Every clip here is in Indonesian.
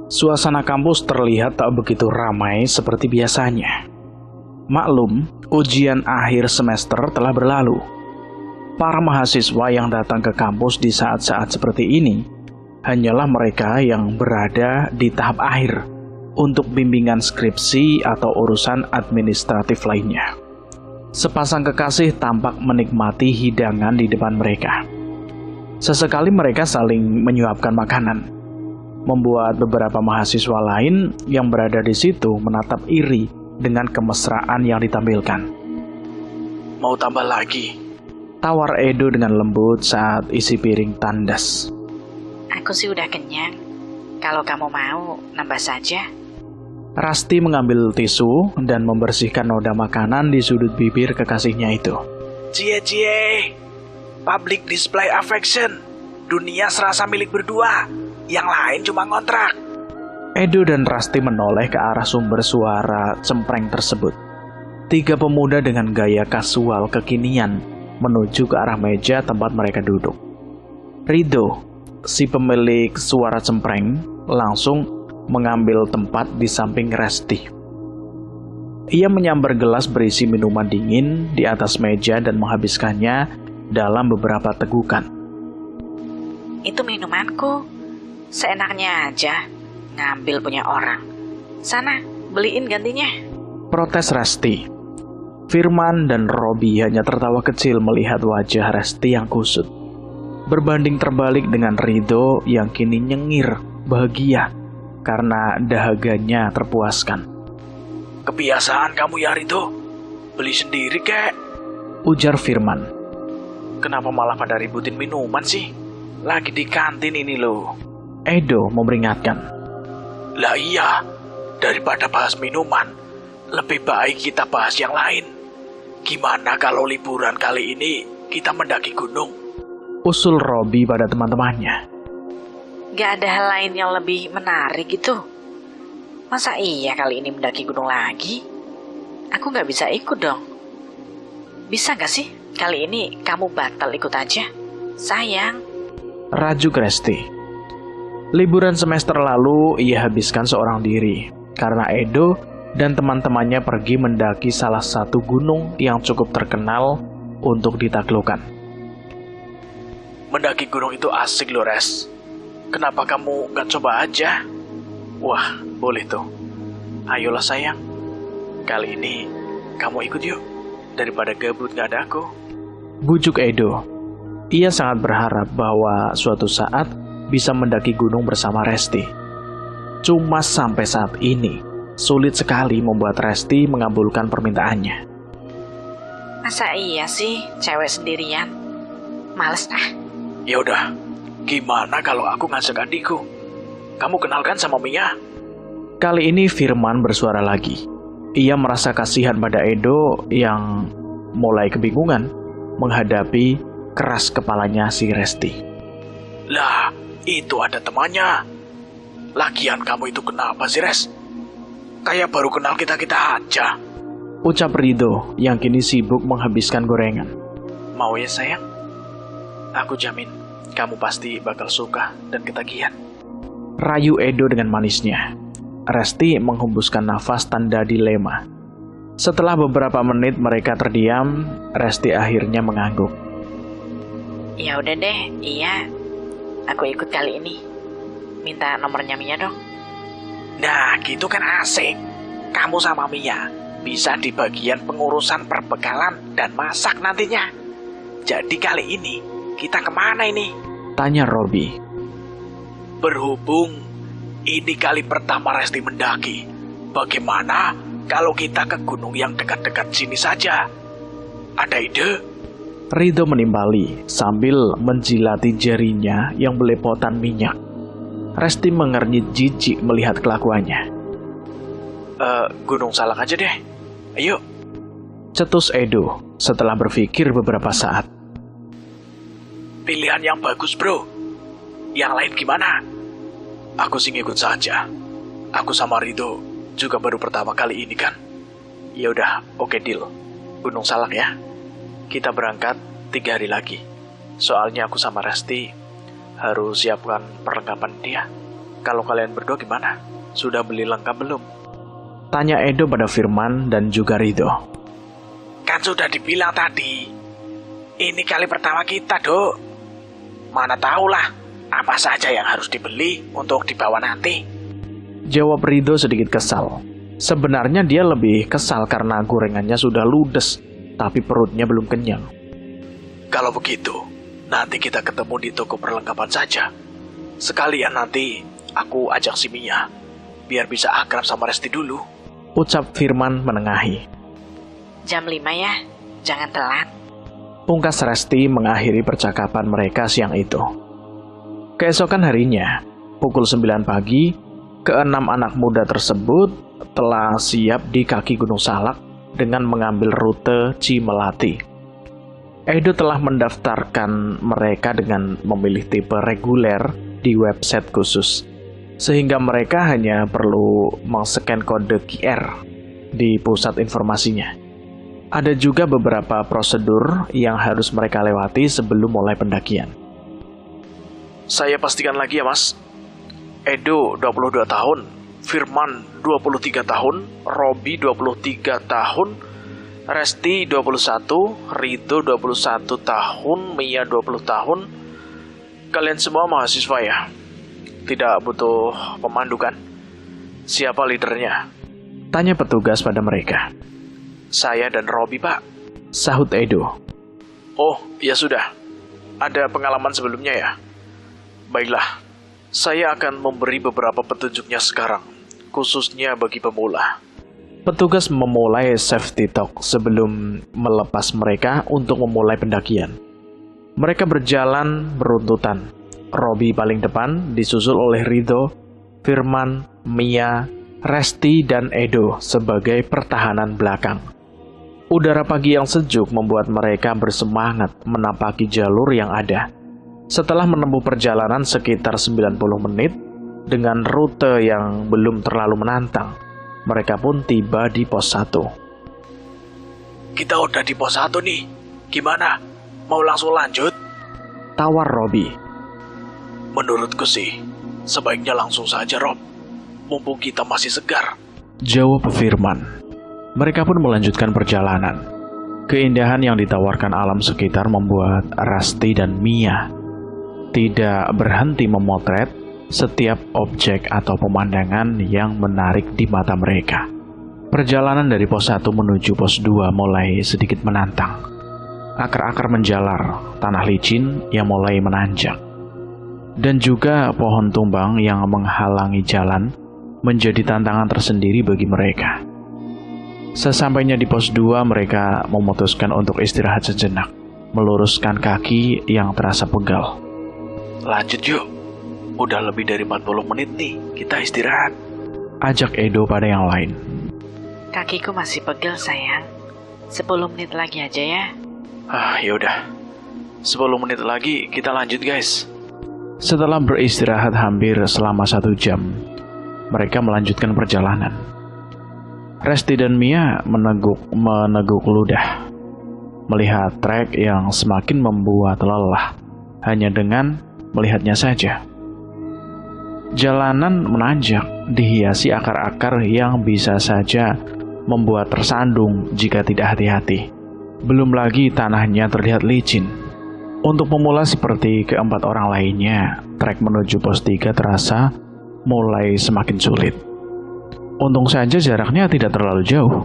Suasana kampus terlihat tak begitu ramai seperti biasanya. Maklum, ujian akhir semester telah berlalu. Para mahasiswa yang datang ke kampus di saat-saat seperti ini hanyalah mereka yang berada di tahap akhir untuk bimbingan skripsi atau urusan administratif lainnya. Sepasang kekasih tampak menikmati hidangan di depan mereka. Sesekali mereka saling menyuapkan makanan, membuat beberapa mahasiswa lain yang berada di situ menatap iri dengan kemesraan yang ditampilkan. Mau tambah lagi? Tawar Edo dengan lembut saat isi piring tandas. Aku sih udah kenyang. Kalau kamu mau, nambah saja. Rasti mengambil tisu dan membersihkan noda makanan di sudut bibir kekasihnya itu. Cie, public display affection. Dunia serasa milik berdua, yang lain cuma ngontrak. Edo dan Rasti menoleh ke arah sumber suara cempreng tersebut. Tiga pemuda dengan gaya kasual kekinian menuju ke arah meja tempat mereka duduk. Rido, si pemilik suara cempreng, langsung mengambil tempat di samping Resti. Ia menyambar gelas berisi minuman dingin di atas meja dan menghabiskannya dalam beberapa tegukan. Itu minumanku. Seenaknya aja ngambil punya orang. Sana, beliin gantinya. Protes Resti. Firman dan Robi hanya tertawa kecil melihat wajah Resti yang kusut. Berbanding terbalik dengan Rido yang kini nyengir, bahagia karena dahaganya terpuaskan. Kebiasaan kamu ya Rido, beli sendiri kek, ujar Firman. Kenapa malah pada ributin minuman sih? Lagi di kantin ini loh. Edo memperingatkan. Lah iya, daripada bahas minuman, lebih baik kita bahas yang lain. Gimana kalau liburan kali ini kita mendaki gunung? Usul Robi pada teman-temannya. Gak ada hal lain yang lebih menarik gitu. Masa iya kali ini mendaki gunung lagi? Aku gak bisa ikut dong. Bisa gak sih kali ini kamu batal ikut aja? Sayang. Rajuk Resti. Liburan semester lalu ia habiskan seorang diri karena Edo dan teman-temannya pergi mendaki salah satu gunung yang cukup terkenal untuk ditaklukkan. Mendaki gunung itu asik loh Res. Kenapa kamu gak coba aja? Wah, boleh tuh. Ayolah sayang. Kali ini kamu ikut yuk. Daripada gabut gak ada aku. Bujuk Edo. Ia sangat berharap bahwa suatu saat bisa mendaki gunung bersama Resti. Cuma sampai saat ini, sulit sekali membuat Resti mengabulkan permintaannya. Masa iya sih cewek sendirian? Males ah. Ya udah, gimana kalau aku ngajak adikku? Kamu kenal kan sama Mia? Kali ini Firman bersuara lagi. Ia merasa kasihan pada Edo yang mulai kebingungan menghadapi keras kepalanya si Resti. Lah, itu ada temannya. Lagian kamu itu kenapa sih, Res? Kayak baru kenal kita-kita aja. Ucap Rido yang kini sibuk menghabiskan gorengan. Mau ya sayang? Aku jamin kamu pasti bakal suka dan ketagihan. Rayu Edo dengan manisnya. Resti menghembuskan nafas tanda dilema. Setelah beberapa menit mereka terdiam, Resti akhirnya mengangguk. Ya udah deh, iya. Aku ikut kali ini. Minta nomornya Mia dong. Nah, gitu kan asik. Kamu sama Mia bisa di bagian pengurusan perbekalan dan masak nantinya. Jadi kali ini kita kemana ini? Tanya Robi. Berhubung ini kali pertama Resti mendaki, bagaimana kalau kita ke gunung yang dekat-dekat sini saja? Ada ide? Rido menimbali sambil menjilati jarinya yang belepotan minyak. Resti mengernyit jijik melihat kelakuannya. Gunung Salak aja deh. Ayo. Cetus Edo setelah berpikir beberapa saat. Pilihan yang bagus bro. Yang lain gimana? Aku sih ngikut saja. Aku sama Rido juga baru pertama kali ini kan. Ya udah, oke deal. Gunung Salak ya. Kita berangkat 3 hari lagi. Soalnya aku sama Resti harus siapkan perlengkapan dia. Kalau kalian berdua gimana? Sudah beli lengkap belum? Tanya Edo pada Firman dan juga Ridho. Kan sudah dibilang tadi, ini kali pertama kita, Dok. Mana tahulah apa saja yang harus dibeli untuk dibawa nanti. Jawab Ridho sedikit kesal. Sebenarnya dia lebih kesal karena gorengannya sudah ludes, tapi perutnya belum kenyang. Kalau begitu, nanti kita ketemu di toko perlengkapan saja. Sekalian nanti aku ajak si Mia, biar bisa akrab sama Resti dulu. Ucap Firman menengahi. Jam 5 ya, jangan telat. Pungkas Resti mengakhiri percakapan mereka siang itu. Keesokan harinya, pukul 9 pagi, keenam anak muda tersebut telah siap di kaki Gunung Salak dengan mengambil rute Cimelati. Edo telah mendaftarkan mereka dengan memilih tipe reguler di website khusus, sehingga mereka hanya perlu men-scan kode QR di pusat informasinya. Ada juga beberapa prosedur yang harus mereka lewati sebelum mulai pendakian. Saya pastikan lagi ya, Mas. Edo 22 tahun, Firman 23 tahun, Robi 23 tahun, Resti 21, Ridho 21 tahun, Mia 20 tahun. Kalian semua mahasiswa ya? Tidak butuh pemandu kan? Siapa leadernya? Tanya petugas pada mereka. Saya dan Robi, Pak. Sahut Edo. Oh, ya sudah. Ada pengalaman sebelumnya ya? Baiklah, saya akan memberi beberapa petunjuknya sekarang, khususnya bagi pemula. Petugas memulai safety talk sebelum melepas mereka untuk memulai pendakian. Mereka berjalan beruntutan. Robi paling depan, disusul oleh Ridho, Firman, Mia, Resti, dan Edo sebagai pertahanan belakang. Udara pagi yang sejuk membuat mereka bersemangat menapaki jalur yang ada. Setelah menempuh perjalanan sekitar 90 menit, dengan rute yang belum terlalu menantang, mereka pun tiba di pos 1. Kita udah di pos 1 nih. Gimana? Mau langsung lanjut? Tawar Robi. Menurutku sih, sebaiknya langsung saja, Rob. Mumpung kita masih segar. Jawab Firman. Mereka pun melanjutkan perjalanan. Keindahan yang ditawarkan alam sekitar membuat Resti dan Mia tidak berhenti memotret setiap objek atau pemandangan yang menarik di mata mereka. Perjalanan dari pos 1 menuju pos 2 mulai sedikit menantang. Akar-akar menjalar, tanah licin yang mulai menanjak, dan juga pohon tumbang yang menghalangi jalan menjadi tantangan tersendiri bagi mereka. Sesampainya di pos 2, mereka memutuskan untuk istirahat sejenak, meluruskan kaki yang terasa pegal. Lanjut yuk, udah lebih dari 40 menit nih, kita istirahat. Ajak Edo pada yang lain. Kakiku masih pegel sayang. 10 menit lagi aja ya. Yaudah. 10 menit lagi kita lanjut guys. Setelah beristirahat hampir selama 1 jam, mereka melanjutkan perjalanan. Resti dan Mia meneguk ludah, melihat trek yang semakin membuat lelah, hanya dengan melihatnya saja. Jalanan menanjak, dihiasi akar-akar yang bisa saja membuat tersandung jika tidak hati-hati. Belum lagi tanahnya terlihat licin. Untuk pemula seperti keempat orang lainnya, trek menuju pos 3 terasa mulai semakin sulit. Untung saja jaraknya tidak terlalu jauh.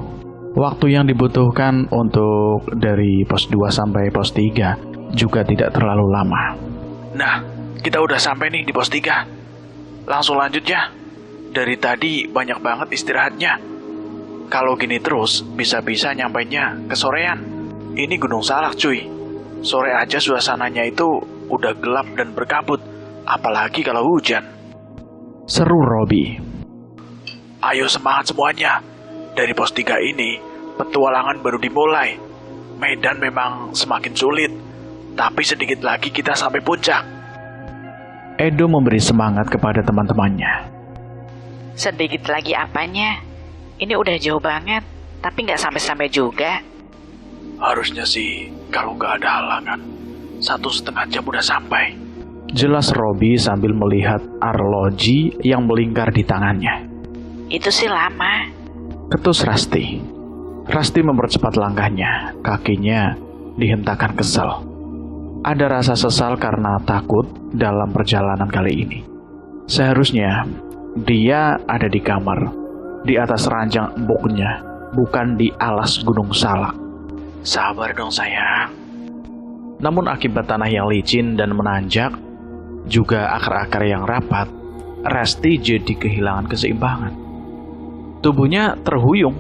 Waktu yang dibutuhkan untuk dari pos 2 sampai pos 3 juga tidak terlalu lama. Nah, kita udah sampai nih di pos 3. Langsung lanjut ya. Dari tadi banyak banget istirahatnya. Kalau gini terus, bisa-bisa nyampainya kesorean. Ini Gunung Salak cuy. Sore aja suasananya itu udah gelap dan berkabut. Apalagi kalau hujan. Seru Robi. Ayo semangat semuanya. Dari pos 3 ini, petualangan baru dimulai. Medan memang semakin sulit. Tapi sedikit lagi kita sampai puncak. Edo memberi semangat kepada teman-temannya. Sedikit lagi apanya? Ini udah jauh banget, tapi nggak sampai-sampai juga. Harusnya sih, kalau nggak ada halangan, 1,5 jam udah sampai. Jelas Robi sambil melihat arloji yang melingkar di tangannya. Itu sih lama. Ketus Rasti. Rasti mempercepat langkahnya, kakinya dihentakkan kesal. Ada rasa sesal karena takut dalam perjalanan kali ini. Seharusnya dia ada di kamar, di atas ranjang embuknya, bukan di alas Gunung Salak. Sabar dong sayang. Namun akibat tanah yang licin dan menanjak, juga akar-akar yang rapat, Rasti jadi kehilangan keseimbangan. Tubuhnya terhuyung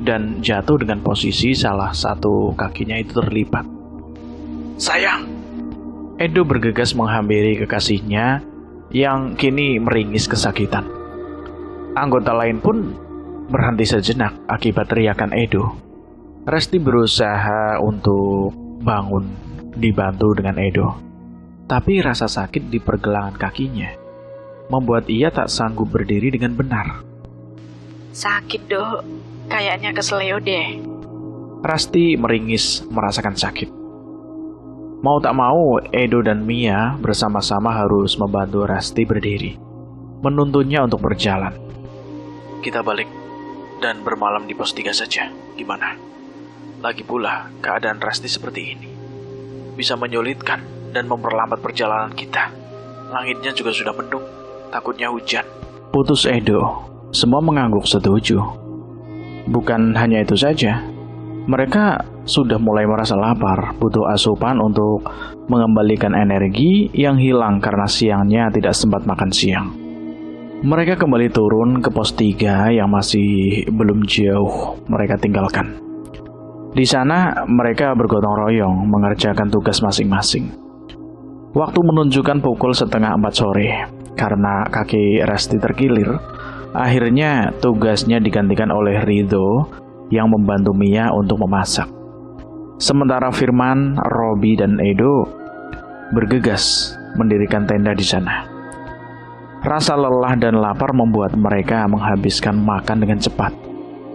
dan jatuh dengan posisi salah satu kakinya itu terlipat. Sayang. Edo bergegas menghampiri kekasihnya yang kini meringis kesakitan. Anggota lain pun berhenti sejenak akibat teriakan Edo. Resti berusaha untuk bangun, dibantu dengan Edo. Tapi rasa sakit di pergelangan kakinya membuat ia tak sanggup berdiri dengan benar. Sakit, Dok. Kayaknya keseleo deh. Rasti meringis merasakan sakit. Mau tak mau, Edo dan Mia bersama-sama harus membantu Rasti berdiri, menuntunnya untuk berjalan. Kita balik dan bermalam di pos 3 saja. Gimana? Lagi pula, keadaan Rasti seperti ini bisa menyulitkan dan memperlambat perjalanan kita. Langitnya juga sudah mendung, takutnya hujan. Putus Edo, semua mengangguk setuju. Bukan hanya itu saja, mereka sudah mulai merasa lapar, butuh asupan untuk mengembalikan energi yang hilang karena siangnya tidak sempat makan siang. Mereka kembali turun ke pos 3 yang masih belum jauh mereka tinggalkan. Di sana mereka bergotong royong mengerjakan tugas masing-masing. Waktu menunjukkan pukul 3:30 sore. Karena kaki Rasti terkilir, akhirnya tugasnya digantikan oleh Ridho yang membantu Mia untuk memasak. Sementara Firman, Robi, dan Edo bergegas mendirikan tenda di sana. Rasa lelah dan lapar membuat mereka menghabiskan makan dengan cepat.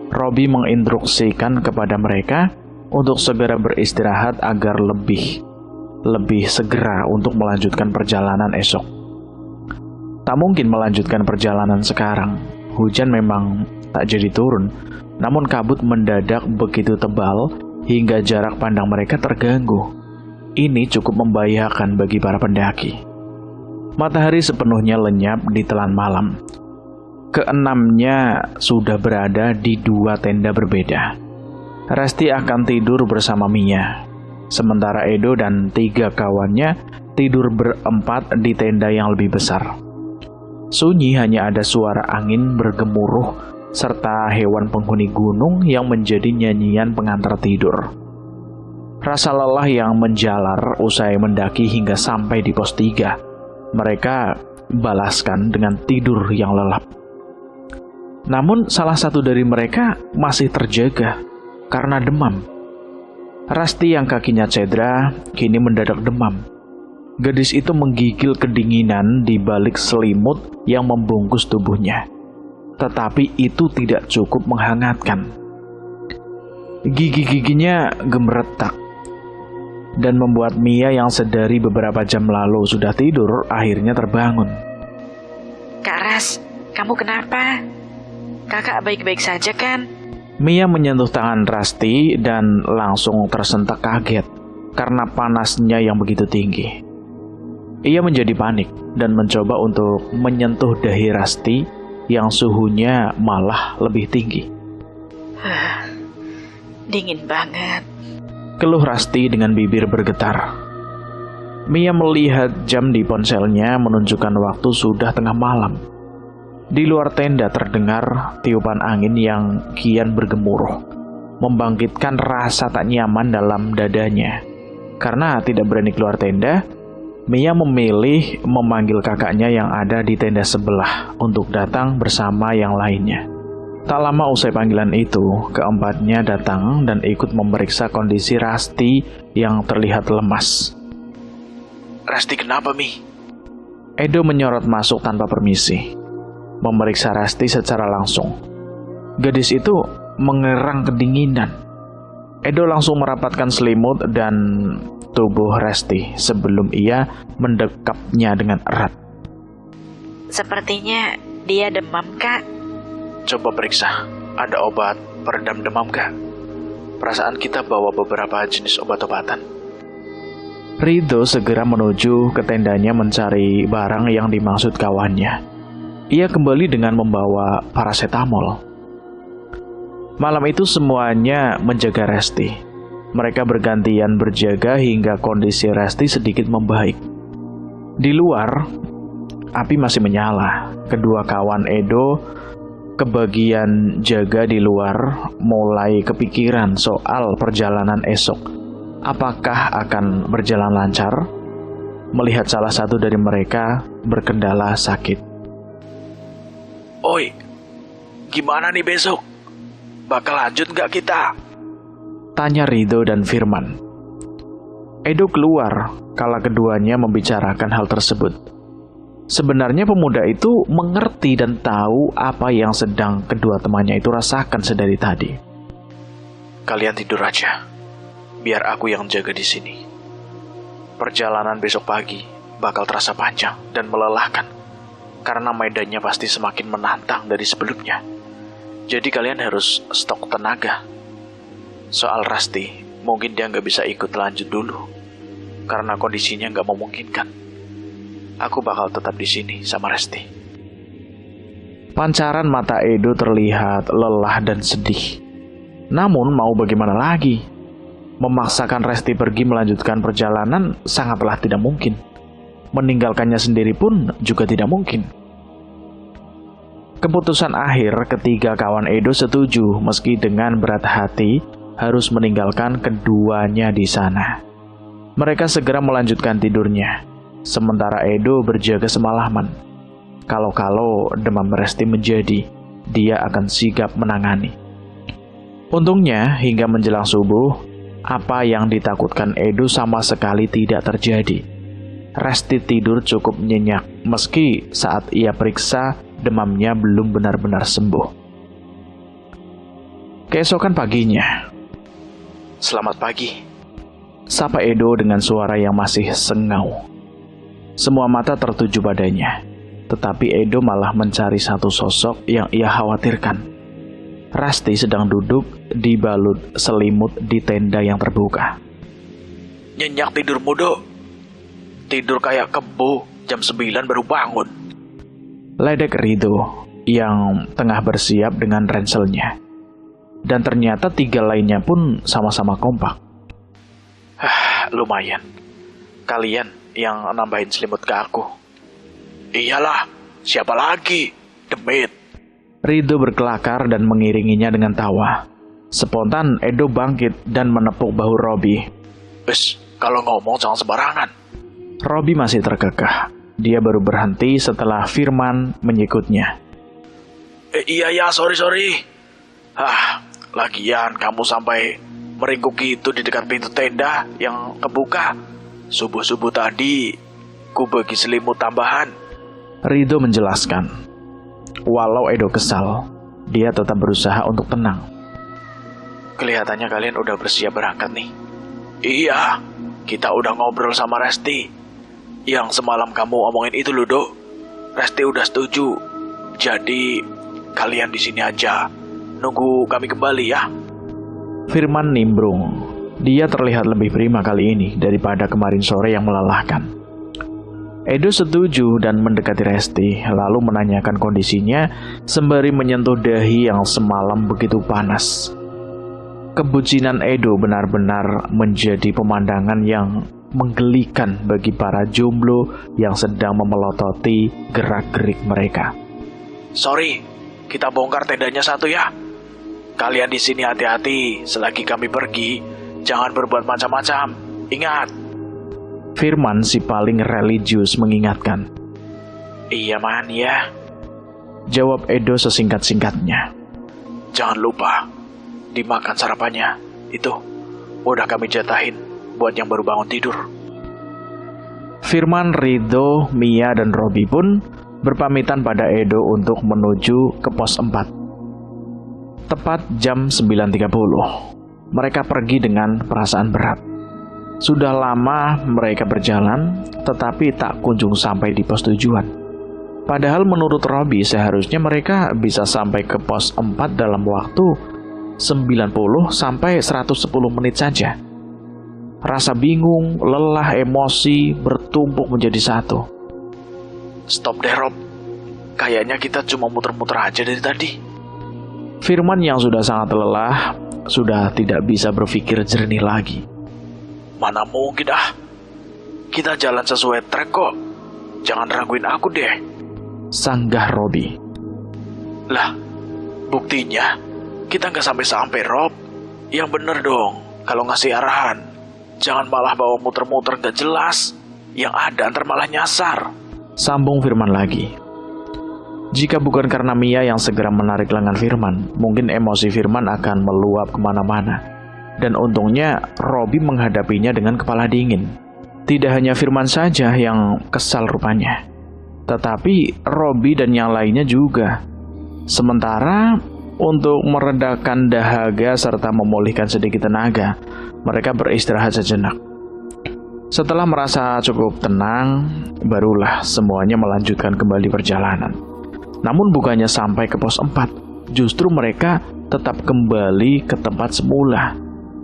Robi menginstruksikan kepada mereka untuk segera beristirahat agar lebih segera untuk melanjutkan perjalanan esok. Tak mungkin melanjutkan perjalanan sekarang. Hujan memang tak jadi turun, namun kabut mendadak begitu tebal hingga jarak pandang mereka terganggu. Ini cukup membahayakan bagi para pendaki. Matahari sepenuhnya lenyap di telan malam. Keenamnya sudah berada di 2 tenda berbeda. Rasti akan tidur bersama Mia, sementara Edo dan 3 kawannya tidur berempat di tenda yang lebih besar. Sunyi, hanya ada suara angin bergemuruh serta hewan penghuni gunung yang menjadi nyanyian pengantar tidur. Rasa lelah yang menjalar usai mendaki hingga sampai di pos 3, mereka balaskan dengan tidur yang lelap. Namun salah satu dari mereka masih terjaga karena demam. Rasti yang kakinya cedera kini mendadak demam. Gadis itu menggigil kedinginan di balik selimut yang membungkus tubuhnya. Tetapi itu tidak cukup menghangatkan. Gigi-giginya gemeretak dan membuat Mia yang sedari beberapa jam lalu sudah tidur akhirnya terbangun. Kak Ras, kamu kenapa? Kakak baik-baik saja kan? Mia menyentuh tangan Rasti dan langsung tersentak kaget karena panasnya yang begitu tinggi. Ia menjadi panik dan mencoba untuk menyentuh dahi Rasti yang suhunya malah lebih tinggi. Dingin banget. Keluh Rasti dengan bibir bergetar. Mia melihat jam di ponselnya menunjukkan waktu sudah tengah malam. Di luar tenda terdengar tiupan angin yang kian bergemuruh, membangkitkan rasa tak nyaman dalam dadanya. Karena tidak berani keluar tenda, Mia memilih memanggil kakaknya yang ada di tenda sebelah untuk datang bersama yang lainnya. Tak lama usai panggilan itu, keempatnya datang dan ikut memeriksa kondisi Rasti yang terlihat lemas. Rasti kenapa, Mi? Edo menyorot masuk tanpa permisi, memeriksa Rasti secara langsung. Gadis itu mengerang kedinginan. Edo langsung merapatkan selimut dan tubuh Resti sebelum ia mendekapnya dengan erat. Sepertinya dia demam, Kak. Coba periksa, ada obat peredam demam gak? Perasaan kita bawa beberapa jenis obat-obatan. Ridho segera menuju ke tendanya mencari barang yang dimaksud kawannya. Ia kembali dengan membawa paracetamol. Malam itu semuanya menjaga Resti. Mereka bergantian berjaga hingga kondisi Resti sedikit membaik. Di luar, api masih menyala. Kedua kawan Edo kebagian jaga di luar mulai kepikiran soal perjalanan esok. Apakah akan berjalan lancar? Melihat salah satu dari mereka berkendala sakit. Oi, gimana nih besok? Bakal lanjut nggak kita? Tanya Ridho dan Firman. Edo keluar kala keduanya membicarakan hal tersebut. Sebenarnya pemuda itu mengerti dan tahu apa yang sedang kedua temannya itu rasakan sedari tadi. Kalian tidur aja. Biar aku yang jaga di sini. Perjalanan besok pagi bakal terasa panjang dan melelahkan, karena medannya pasti semakin menantang dari sebelumnya. Jadi kalian harus stok tenaga. Soal Rasti, mungkin dia nggak bisa ikut lanjut dulu, karena kondisinya nggak memungkinkan. Aku bakal tetap di sini sama Resti. Pancaran mata Edo terlihat lelah dan sedih. Namun mau bagaimana lagi? Memaksakan Resti pergi melanjutkan perjalanan sangatlah tidak mungkin. Meninggalkannya sendiri pun juga tidak mungkin. Keputusan akhir ketiga kawan Edo setuju meski dengan berat hati harus meninggalkan keduanya di sana. Mereka segera melanjutkan tidurnya, sementara Edo berjaga semalaman. Kalau-kalau demam Resti menjadi, dia akan sigap menangani. Untungnya hingga menjelang subuh, apa yang ditakutkan Edo sama sekali tidak terjadi. Resti tidur cukup nyenyak, meski saat ia periksa demamnya belum benar-benar sembuh. Keesokan paginya, Selamat pagi. sapa Edo dengan suara yang masih sengau. Semua mata tertuju padanya, tetapi Edo malah mencari satu sosok yang ia khawatirkan. Rasti sedang duduk dibalut selimut di tenda yang terbuka. Nyenyak tidur mudo. Tidur kayak kebo, jam 9 baru bangun. Ledek Ridho yang tengah bersiap dengan ranselnya. Dan ternyata tiga lainnya pun sama-sama kompak. Lumayan. Kalian yang nambahin selimut ke aku. Iyalah, siapa lagi? Demit. Ridho berkelakar dan mengiringinya dengan tawa. Spontan Edo bangkit dan menepuk bahu Robi. Kalau ngomong jangan sembarangan. Robi masih terkekeh. Dia baru berhenti setelah Firman menyikutnya. Iya, sorry. Lagian kamu sampai meringkuk gitu di dekat pintu tenda yang kebuka. Subuh-subuh tadi, ku bagi selimut tambahan. Ridho menjelaskan. Walau Edo kesal, dia tetap berusaha untuk tenang. Kelihatannya kalian udah bersiap berangkat nih. Iya, kita udah ngobrol sama Resti. Yang semalam kamu omongin itu loh, Dok. Resti udah setuju. Jadi, kalian di sini aja. Nunggu kami kembali ya. Firman nimbrung. Dia terlihat lebih prima kali ini daripada kemarin sore yang melelahkan. Edo setuju dan mendekati Resti, lalu menanyakan kondisinya sembari menyentuh dahi yang semalam begitu panas. Kebucinan Edo benar-benar menjadi pemandangan yang menggelikan bagi para jomblo yang sedang memelototi gerak-gerik mereka. Sorry, kita bongkar tendanya satu ya. Kalian di sini hati-hati selagi kami pergi. Jangan berbuat macam-macam. Ingat. Firman si paling religius mengingatkan. Iya man ya. Jawab Edo sesingkat-singkatnya. Jangan lupa dimakan sarapannya. Itu udah kami jatahin buat yang baru bangun tidur. Firman, Ridho, Mia, dan Robi pun berpamitan pada Edo untuk menuju ke pos 4. Tepat jam 9.30, mereka pergi dengan perasaan berat. Sudah lama mereka berjalan, tetapi tak kunjung sampai di pos tujuan. Padahal menurut Robby seharusnya mereka bisa sampai ke pos 4 dalam waktu 90 sampai 110 menit saja. Rasa bingung, lelah, emosi bertumpuk menjadi satu. Stop deh Rob, kayaknya kita cuma muter-muter aja dari tadi. Firman yang sudah sangat lelah, sudah tidak bisa berpikir jernih lagi. Mana mungkin kita jalan sesuai trek kok. Jangan raguin aku deh, sanggah Robby. Lah, buktinya kita nggak sampai-sampai Rob. Yang bener dong, kalau ngasih arahan. Jangan malah bawa muter-muter gak jelas. Yang ada ntar malah nyasar, sambung Firman lagi. Jika bukan karena Mia yang segera menarik lengan Firman, mungkin emosi Firman akan meluap kemana-mana. Dan untungnya Robby menghadapinya dengan kepala dingin. Tidak hanya Firman saja yang kesal rupanya, tetapi Robby dan yang lainnya juga. Sementara untuk meredakan dahaga serta memulihkan sedikit tenaga, mereka beristirahat sejenak. Setelah merasa cukup tenang, barulah semuanya melanjutkan kembali perjalanan. Namun bukannya sampai ke pos 4, justru mereka tetap kembali ke tempat semula,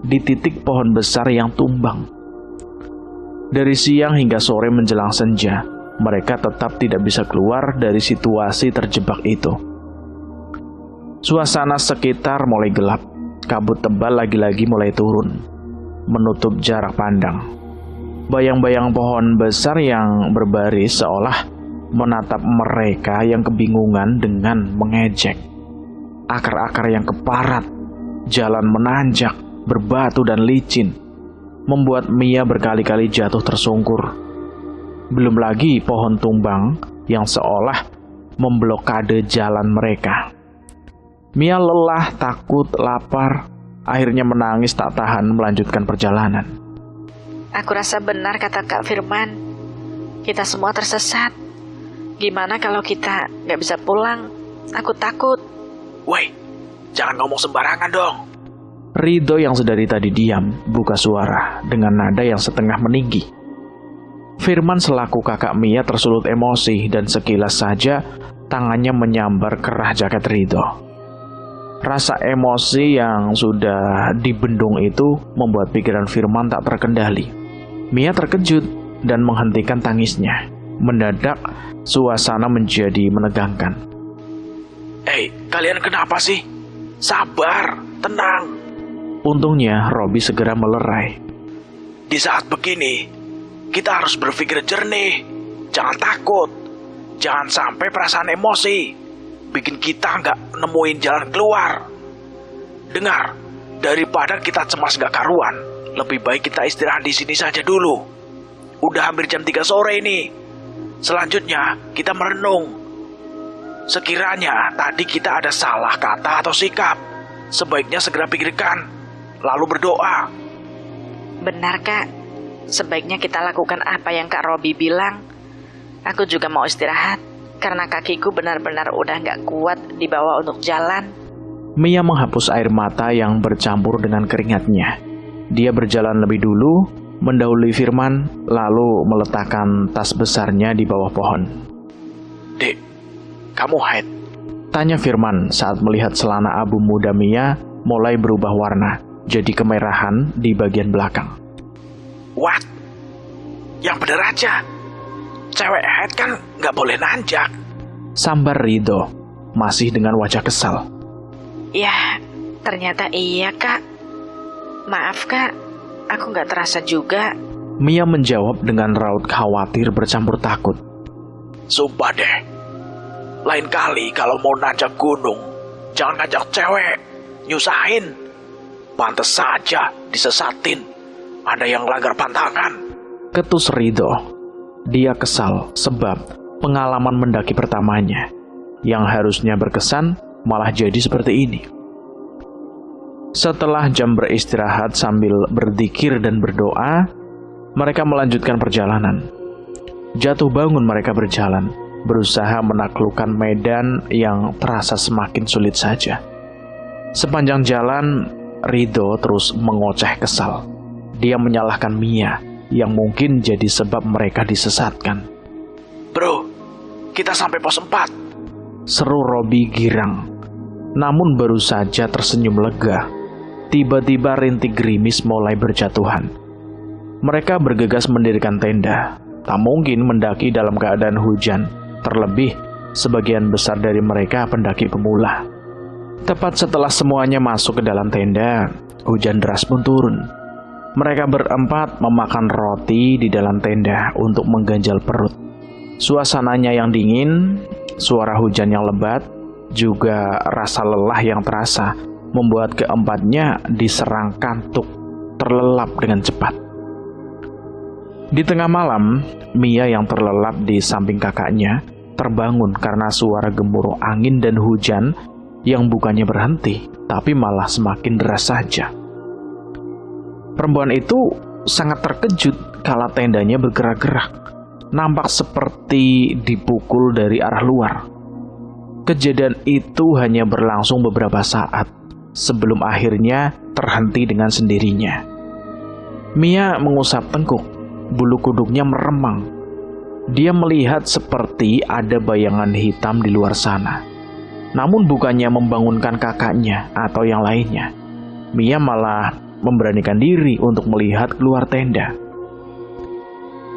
di titik pohon besar yang tumbang. Dari siang hingga sore menjelang senja, mereka tetap tidak bisa keluar dari situasi terjebak itu. Suasana sekitar mulai gelap, kabut tebal lagi-lagi mulai turun, menutup jarak pandang. Bayang-bayang pohon besar yang berbaris seolah menatap mereka yang kebingungan dengan mengejek. Akar-akar yang keparat, jalan menanjak, berbatu dan licin, membuat Mia berkali-kali jatuh tersungkur. Belum lagi pohon tumbang yang seolah memblokade jalan mereka. Mia lelah, takut, lapar, akhirnya menangis tak tahan melanjutkan perjalanan. Aku rasa benar kata Kak Firman. Kita semua tersesat. Gimana kalau kita nggak bisa pulang? Aku takut. Woi, jangan ngomong sembarangan dong. Ridho yang sedari tadi diam, buka suara dengan nada yang setengah meninggi. Firman selaku kakak Mia tersulut emosi dan sekilas saja tangannya menyambar kerah jaket Ridho. Rasa emosi yang sudah dibendung itu membuat pikiran Firman tak terkendali. Mia terkejut dan menghentikan tangisnya. Mendadak suasana menjadi menegangkan. Kalian kenapa sih? Sabar, tenang. Untungnya Robby segera melerai. Di saat begini, kita harus berpikir jernih. Jangan takut. Jangan sampai perasaan emosi bikin kita nggak nemuin jalan keluar. Dengar, daripada kita cemas nggak karuan, lebih baik kita istirahat di sini saja dulu. Udah hampir jam 3 sore ini. Selanjutnya, kita merenung. Sekiranya tadi kita ada salah kata atau sikap, sebaiknya segera pikirkan. Lalu berdoa. Benar Kak, sebaiknya kita lakukan apa yang Kak Robby bilang. Aku juga mau istirahat, karena kakiku benar-benar udah gak kuat dibawa untuk jalan. Mia menghapus air mata yang bercampur dengan keringatnya. Dia berjalan lebih dulu, mendahului Firman, lalu meletakkan tas besarnya di bawah pohon. Dek, kamu haid? Tanya Firman saat melihat celana abu muda Mia mulai berubah warna, jadi kemerahan di bagian belakang. What? Yang bener aja. Cewek haid kan nggak boleh nanjak. Sambar Ridho, masih dengan wajah kesal. Ya, ternyata iya Kak. Maaf Kak, aku nggak terasa juga. Mia menjawab dengan raut khawatir bercampur takut. Sumpah deh, lain kali kalau mau nanjak gunung, jangan ngajak cewek, nyusahin. Pantes saja disesatin. Ada yang langgar pantangan. Ketus Ridho. Dia kesal sebab pengalaman mendaki pertamanya yang harusnya berkesan malah jadi seperti ini. Setelah jam beristirahat sambil berzikir dan berdoa, mereka melanjutkan perjalanan. Jatuh bangun mereka berjalan, berusaha menaklukkan medan yang terasa semakin sulit saja. Sepanjang jalan, Ridho terus mengoceh kesal. Dia menyalahkan Mia yang mungkin jadi sebab mereka disesatkan. Bro, kita sampai pos 4. Seru Robi girang. Namun baru saja tersenyum lega, tiba-tiba rintik gerimis mulai berjatuhan. Mereka bergegas mendirikan tenda. Tak mungkin mendaki dalam keadaan hujan, terlebih sebagian besar dari mereka pendaki pemula. Tepat setelah semuanya masuk ke dalam tenda, hujan deras pun turun. Mereka berempat memakan roti di dalam tenda untuk mengganjal perut. Suasananya yang dingin, suara hujan yang lebat, juga rasa lelah yang terasa membuat keempatnya diserang kantuk, terlelap dengan cepat. Di tengah malam, Mia yang terlelap di samping kakaknya terbangun karena suara gemuruh angin dan hujan yang bukannya berhenti, tapi malah semakin deras saja. Perempuan itu sangat terkejut kala tendanya bergerak-gerak, nampak seperti dipukul dari arah luar. Kejadian itu hanya berlangsung beberapa saat, sebelum akhirnya terhenti dengan sendirinya. Mia mengusap tengkuk, bulu kuduknya meremang. Dia melihat seperti ada bayangan hitam di luar sana. Namun bukannya membangunkan kakaknya atau yang lainnya, Mia malah memberanikan diri untuk melihat keluar tenda.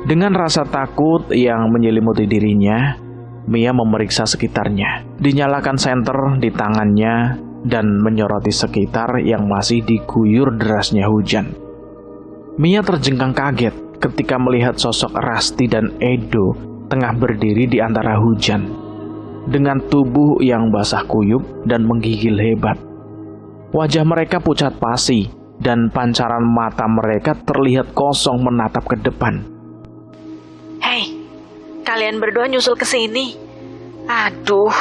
Dengan rasa takut yang menyelimuti dirinya, Mia memeriksa sekitarnya. Dinyalakan senter di tangannya dan menyoroti sekitar yang masih diguyur derasnya hujan. Mia terjengkang kaget ketika melihat sosok Rasti dan Edo tengah berdiri di antara hujan, dengan tubuh yang basah kuyup dan menggigil hebat. Wajah mereka pucat pasi, dan pancaran mata mereka terlihat kosong menatap ke depan. Hei, kalian berdua nyusul ke sini. Aduh,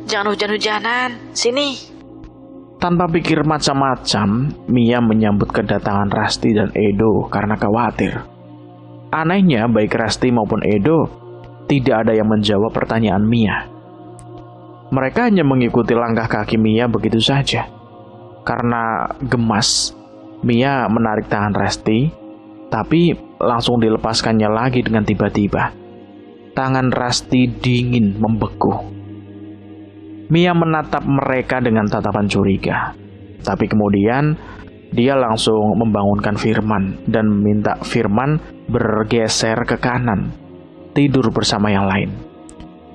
jangan hujan-hujanan, sini. Tanpa pikir macam-macam, Mia menyambut kedatangan Rasti dan Edo karena khawatir. Anehnya, baik Rasti maupun Edo tidak ada yang menjawab pertanyaan Mia. Mereka hanya mengikuti langkah kaki Mia begitu saja. Karena gemas, Mia menarik tangan Rasti, tapi langsung dilepaskannya lagi dengan tiba-tiba. Tangan Rasti dingin membeku. Mia menatap mereka dengan tatapan curiga. Tapi kemudian, dia langsung membangunkan Firman dan meminta Firman bergeser ke kanan, tidur bersama yang lain.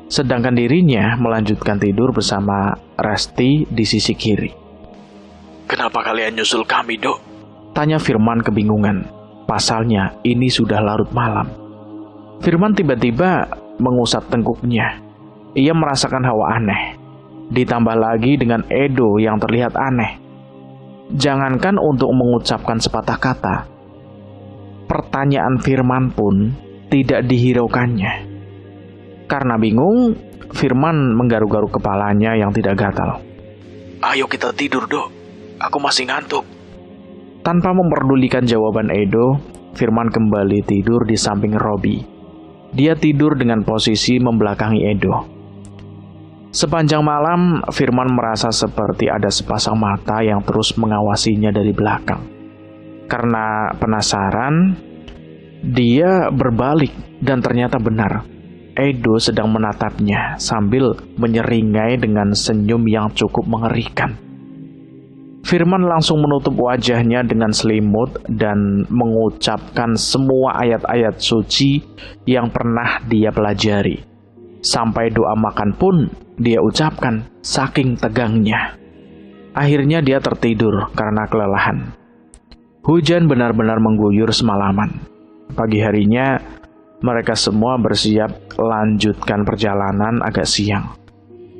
Sedangkan dirinya melanjutkan tidur bersama Rasti di sisi kiri. Kenapa kalian nyusul kami, Dok? Tanya Firman kebingungan. Pasalnya ini sudah larut malam. Firman tiba-tiba mengusap tengkuknya. Ia merasakan hawa aneh. Ditambah lagi dengan Edo yang terlihat aneh. Jangankan untuk mengucapkan sepatah kata, pertanyaan Firman pun tidak dihiraukannya. Karena bingung, Firman menggaruk-garuk kepalanya yang tidak gatal. Ayo kita tidur, Dok. Aku masih ngantuk. Tanpa memperdulikan jawaban Edo, Firman kembali tidur di samping Robi. Dia tidur dengan posisi membelakangi Edo. Sepanjang malam, Firman merasa seperti ada sepasang mata yang terus mengawasinya dari belakang. Karena penasaran, dia berbalik dan ternyata benar. Edo sedang menatapnya sambil menyeringai dengan senyum yang cukup mengerikan. Firman langsung menutup wajahnya dengan selimut dan mengucapkan semua ayat-ayat suci yang pernah dia pelajari. Sampai doa makan pun dia ucapkan, saking tegangnya. Akhirnya dia tertidur karena kelelahan. Hujan benar-benar mengguyur semalaman. Pagi harinya, mereka semua bersiap lanjutkan perjalanan agak siang.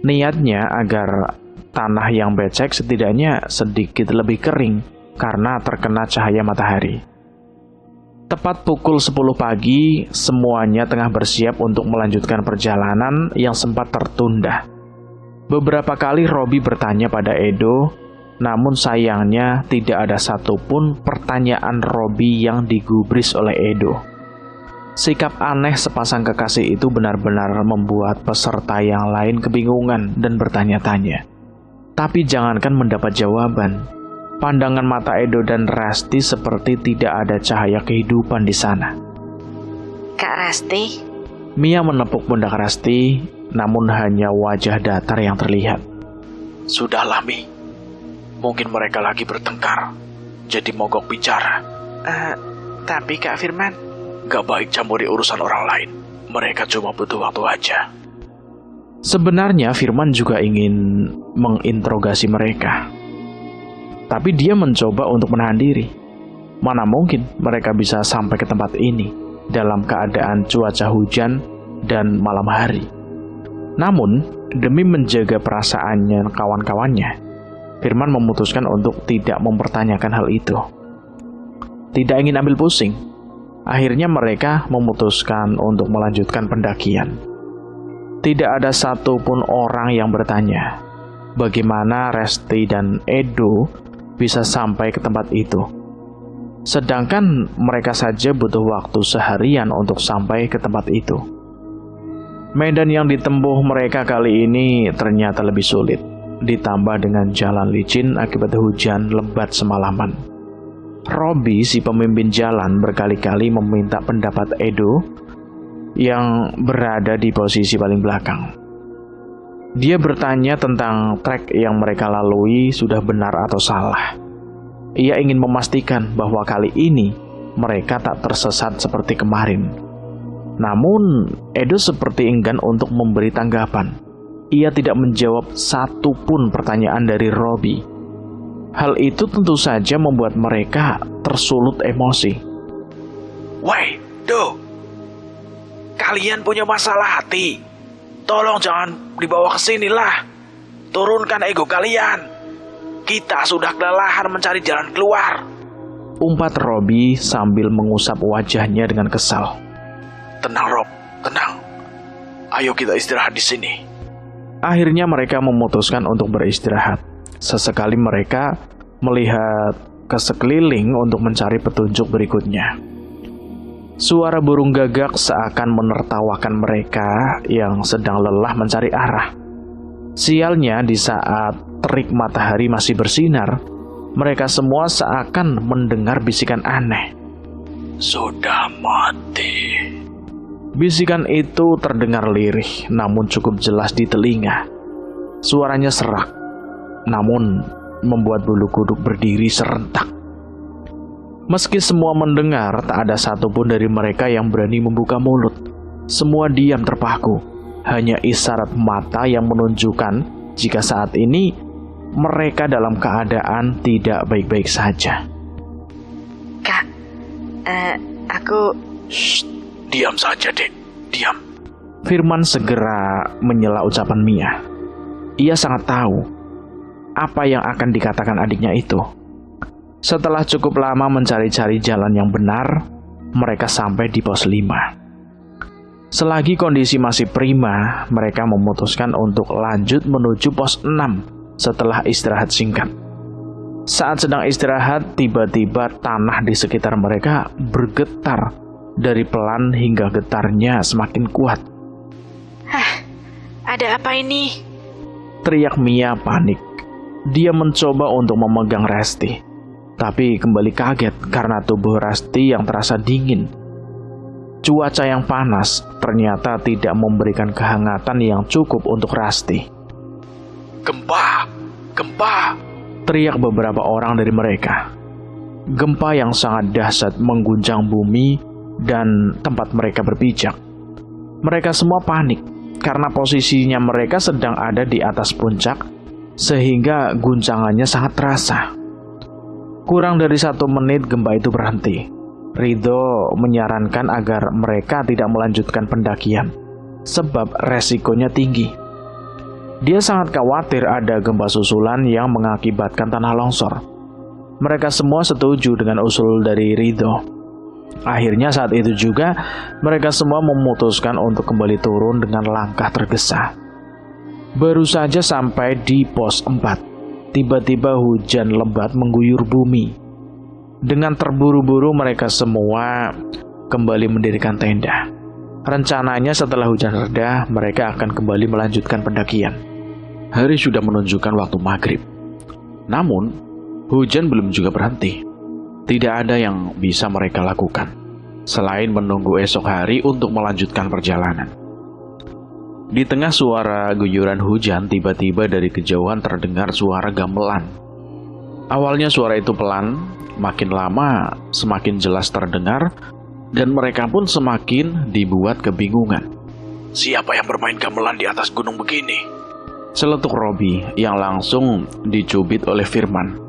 Niatnya agar tanah yang becek setidaknya sedikit lebih kering karena terkena cahaya matahari. Tepat pukul 10 pagi, semuanya tengah bersiap untuk melanjutkan perjalanan yang sempat tertunda. Beberapa kali Robi bertanya pada Edo, namun sayangnya tidak ada satupun pertanyaan Robi yang digubris oleh Edo. Sikap aneh sepasang kekasih itu benar-benar membuat peserta yang lain kebingungan dan bertanya-tanya. Tapi jangankan mendapat jawaban, Pandangan mata Edo dan Resti seperti tidak ada cahaya kehidupan di sana. Kak Resti, Mia menepuk pundak Resti, namun hanya wajah datar yang terlihat. Sudahlah, Mi. Mungkin mereka lagi bertengkar, jadi mogok bicara. tapi Kak Firman, Gak baik campuri urusan orang lain. Mereka cuma butuh waktu aja. Sebenarnya Firman juga ingin menginterogasi mereka. Tapi dia mencoba untuk menahan diri. Mana mungkin mereka bisa sampai ke tempat ini dalam keadaan cuaca hujan dan malam hari. Namun, demi menjaga perasaannya kawan-kawannya, Firman memutuskan untuk tidak mempertanyakan hal itu. Tidak ingin ambil pusing, akhirnya mereka memutuskan untuk melanjutkan pendakian. Tidak ada satupun orang yang bertanya bagaimana Resti dan Edo bisa sampai ke tempat itu. Sedangkan mereka saja butuh waktu seharian untuk sampai ke tempat itu. Medan yang ditempuh mereka kali ini ternyata lebih sulit, ditambah dengan jalan licin akibat hujan lebat semalaman. Robi, si pemimpin jalan, berkali-kali meminta pendapat Edo yang berada di posisi paling belakang. Dia bertanya tentang trek yang mereka lalui sudah benar atau salah. Ia ingin memastikan bahwa kali ini mereka tak tersesat seperti kemarin. Namun, Edo seperti enggan untuk memberi tanggapan. Ia tidak menjawab satu pun pertanyaan dari Robi. Hal itu tentu saja membuat mereka tersulut emosi. Woi, Do. Kalian punya masalah hati. Tolong jangan dibawa ke sini lah. Turunkan ego kalian. Kita sudah kelelahan mencari jalan keluar. Umpat Robi sambil mengusap wajahnya dengan kesal. Tenang, Rob. Tenang. Ayo kita istirahat di sini. Akhirnya mereka memutuskan untuk beristirahat. Sesekali mereka melihat ke sekeliling untuk mencari petunjuk berikutnya. Suara burung gagak seakan menertawakan mereka yang sedang lelah mencari arah. Sialnya, di saat terik matahari masih bersinar, mereka semua seakan mendengar bisikan aneh. Sudah mati. Bisikan itu terdengar lirih, namun cukup jelas di telinga. Suaranya serak, namun membuat bulu kuduk berdiri serentak. Meski semua mendengar, tak ada satupun dari mereka yang berani membuka mulut. Semua diam terpaku. Hanya isyarat mata yang menunjukkan jika saat ini mereka dalam keadaan tidak baik-baik saja. Kak, aku... Shh, diam saja, Dek. Diam. Firman segera menyela ucapan Mia. Ia sangat tahu apa yang akan dikatakan adiknya itu. Setelah cukup lama mencari-cari jalan yang benar, mereka sampai di pos 5. Selagi kondisi masih prima, mereka memutuskan untuk lanjut menuju pos 6 setelah istirahat singkat. Saat sedang istirahat, tiba-tiba tanah di sekitar mereka bergetar dari pelan hingga getarnya semakin kuat. Ada apa ini? Teriak Mia panik. Dia mencoba untuk memegang Resti, tapi kembali kaget karena tubuh Resti yang terasa dingin. Cuaca yang panas ternyata tidak memberikan kehangatan yang cukup untuk Resti. Gempa! Gempa! Teriak beberapa orang dari mereka. Gempa yang sangat dahsyat mengguncang bumi dan tempat mereka berpijak. Mereka semua panik karena posisinya mereka sedang ada di atas puncak, sehingga guncangannya sangat terasa. Kurang dari 1 menit gempa itu berhenti. Ridho menyarankan agar mereka tidak melanjutkan pendakian, sebab resikonya tinggi. Dia sangat khawatir ada gempa susulan yang mengakibatkan tanah longsor. Mereka semua setuju dengan usul dari Ridho. Akhirnya saat itu juga, mereka semua memutuskan untuk kembali turun dengan langkah tergesa. Baru saja sampai di pos 4, tiba-tiba hujan lebat mengguyur bumi. Dengan terburu-buru mereka semua kembali mendirikan tenda. Rencananya setelah hujan reda, mereka akan kembali melanjutkan pendakian. Hari sudah menunjukkan waktu maghrib. Namun, Hujan belum juga berhenti. Tidak ada yang bisa mereka lakukan selain menunggu esok hari untuk melanjutkan perjalanan. Di tengah suara guyuran hujan, tiba-tiba dari kejauhan terdengar suara gamelan. Awalnya suara itu pelan, makin lama semakin jelas terdengar, dan mereka pun semakin dibuat kebingungan. Siapa yang bermain gamelan di atas gunung begini? Seletuk Robi yang langsung dicubit oleh Firman.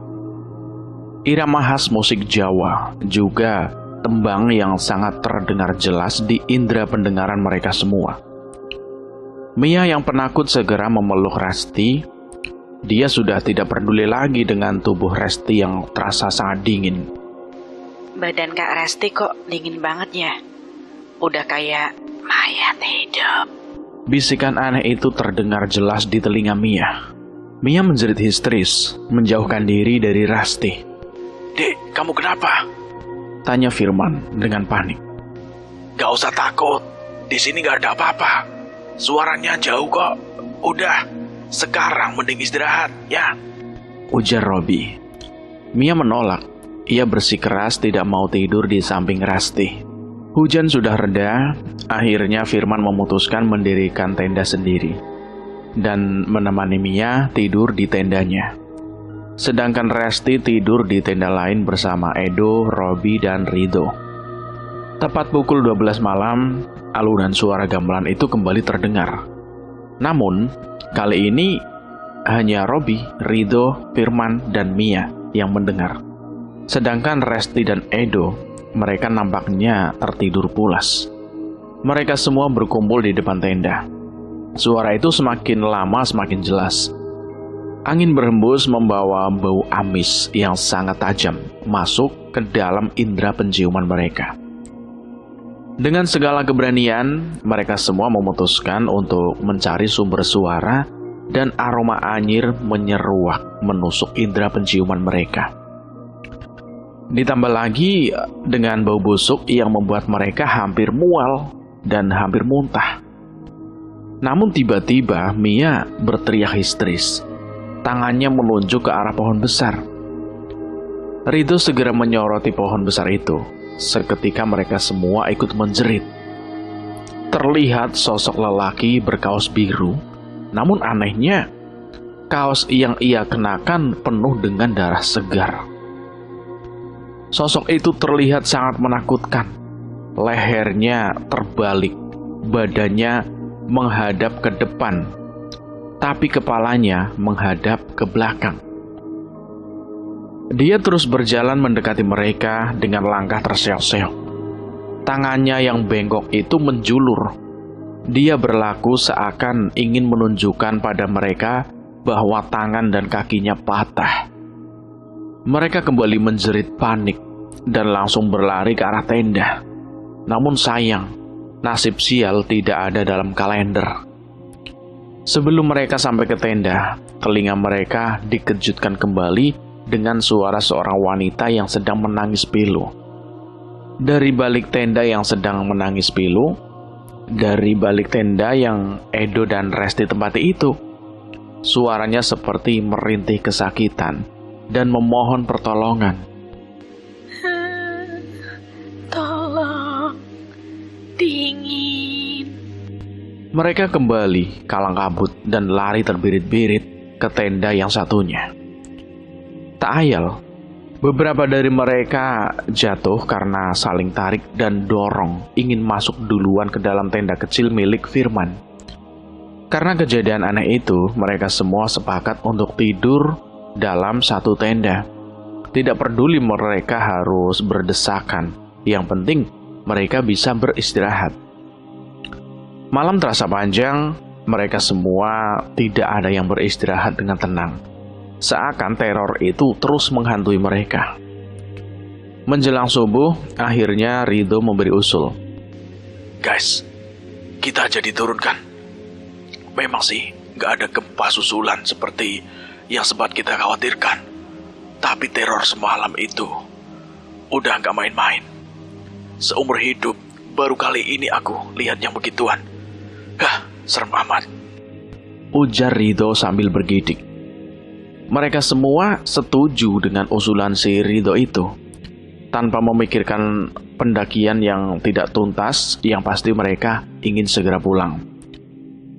Irama khas musik Jawa, juga tembang yang sangat terdengar jelas di indera pendengaran mereka semua. Mia yang penakut segera memeluk Resti. Dia sudah tidak peduli lagi dengan tubuh Resti yang terasa sangat dingin. Badan Kak Resti kok dingin banget ya? Udah kayak mayat hidup. Bisikan aneh itu terdengar jelas di telinga Mia. Mia menjerit histeris, menjauhkan diri dari Resti. Dek, kamu kenapa? Tanya Firman dengan panik. Gak usah takut, di sini gak ada apa-apa. Suaranya jauh kok. Udah, sekarang mending istirahat, ya. Ujar Robi. Mia menolak. Ia bersikeras tidak mau tidur di samping Resti. Hujan sudah reda, akhirnya Firman memutuskan mendirikan tenda sendiri dan menemani Mia tidur di tendanya. Sedangkan Resti tidur di tenda lain bersama Edo, Robi, dan Rido. Tepat pukul 12 malam, alunan suara gamelan itu kembali terdengar. Namun, kali ini hanya Robi, Rido, Firman, dan Mia yang mendengar. Sedangkan Resti dan Edo, mereka nampaknya tertidur pulas. Mereka semua berkumpul di depan tenda. Suara itu semakin lama semakin jelas. Angin berhembus membawa bau amis yang sangat tajam masuk ke dalam indera penciuman mereka. Dengan segala keberanian, mereka semua memutuskan untuk mencari sumber suara dan aroma anyir menyeruak menusuk indera penciuman mereka. Ditambah lagi dengan bau busuk yang membuat mereka hampir mual dan hampir muntah. Namun tiba-tiba Mia berteriak histeris. Tangannya menunjuk ke arah pohon besar. Rido segera menyoroti pohon besar itu. Seketika mereka semua ikut menjerit. Terlihat sosok lelaki berkaos biru. Namun anehnya, kaos yang ia kenakan penuh dengan darah segar. Sosok itu terlihat sangat menakutkan. Lehernya terbalik, badannya menghadap ke depan, tapi kepalanya menghadap ke belakang. Dia terus berjalan mendekati mereka dengan langkah terseok-seok. Tangannya yang bengkok itu menjulur. Dia berlaku seakan ingin menunjukkan pada mereka bahwa tangan dan kakinya patah. Mereka kembali menjerit panik dan langsung berlari ke arah tenda. Namun sayang, nasib sial tidak ada dalam kalender. Sebelum mereka sampai ke tenda, telinga mereka dikejutkan kembali dengan suara seorang wanita yang sedang menangis pilu. Dari balik tenda yang sedang menangis pilu, dari balik tenda yang Edo dan Resti tempati itu, suaranya seperti merintih kesakitan dan memohon pertolongan. Tolong, dingin. Mereka kembali kalang kabut dan lari terbirit-birit ke tenda yang satunya. Tak ayal, beberapa dari mereka jatuh karena saling tarik dan dorong ingin masuk duluan ke dalam tenda kecil milik Firman. Karena kejadian aneh itu, mereka semua sepakat untuk tidur dalam satu tenda. Tidak peduli mereka harus berdesakan, yang penting mereka bisa beristirahat. Malam terasa panjang, mereka semua tidak ada yang beristirahat dengan tenang. Seakan teror itu terus menghantui mereka. Menjelang subuh, akhirnya Rido memberi usul. Guys, kita jadi turunkan. Memang sih, gak ada gempa susulan seperti yang sempat kita khawatirkan. Tapi teror semalam itu udah gak main-main. Seumur hidup, baru kali ini aku lihat yang begituan. Hah, serem amat. Ujar Rido sambil bergidik. Mereka semua setuju dengan usulan si Ridho itu. Tanpa memikirkan pendakian yang tidak tuntas, yang pasti mereka ingin segera pulang.